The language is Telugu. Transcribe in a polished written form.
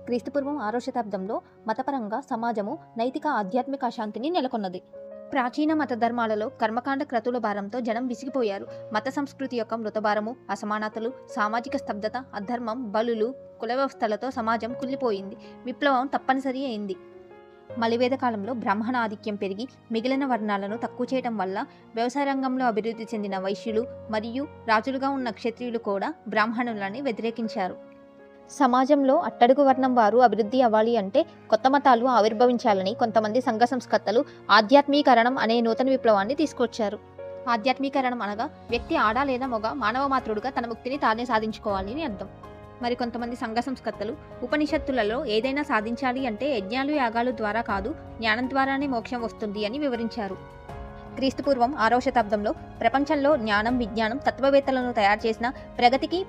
క్రీస్తుపూర్వం 6వ శతాబ్దంలో మతపరంగా సమాజము నైతిక ఆధ్యాత్మిక అశాంతిని నెలకొన్నది. ప్రాచీన మత ధర్మాలలో కర్మకాండ క్రతుల భారంతో జనం విసిగిపోయారు. మత సంస్కృతి యొక్క మృతభారము, అసమానతలు, సామాజిక స్తబ్దత, అధర్మం, బలులు, కుల వ్యవస్థలతో సమాజం కుళ్ళిపోయింది. విప్లవం తప్పనిసరి అయింది. మలివేద కాలంలో బ్రాహ్మణ ఆధిక్యం పెరిగి మిగిలిన వర్ణాలను తక్కువ చేయటం వల్ల వ్యవసాయ రంగంలో అభివృద్ధి చెందిన వైశ్యులు మరియు రాజులుగా ఉన్న క్షత్రియులు కూడా బ్రాహ్మణులని వ్యతిరేకించారు. సమాజంలో అట్టడుగు వర్ణం వారు అభివృద్ధి అవ్వాలి అంటే కొత్త మతాలు ఆవిర్భవించాలని కొంతమంది సంఘ సంస్కర్తలు ఆధ్యాత్మీకరణం అనే నూతన విప్లవాన్ని తీసుకొచ్చారు. ఆధ్యాత్మీకరణం అనగా వ్యక్తి ఆడ లేదా మొగ మానవ మాతృడుగా తన ముక్తిని తానే సాధించుకోవాలి అని అర్థం. మరికొంతమంది సంఘ సంస్కర్తలు ఉపనిషత్తులలో ఏదైనా సాధించాలి అంటే యజ్ఞాలు యాగాలు ద్వారా కాదు, జ్ఞానం ద్వారానే మోక్షం వస్తుంది అని వివరించారు. క్రీస్తుపూర్వం 6వ శతాబ్దంలో ప్రపంచంలో జ్ఞానం, విజ్ఞానం, తత్వవేత్తలను తయారు చేసిన ప్రగతికి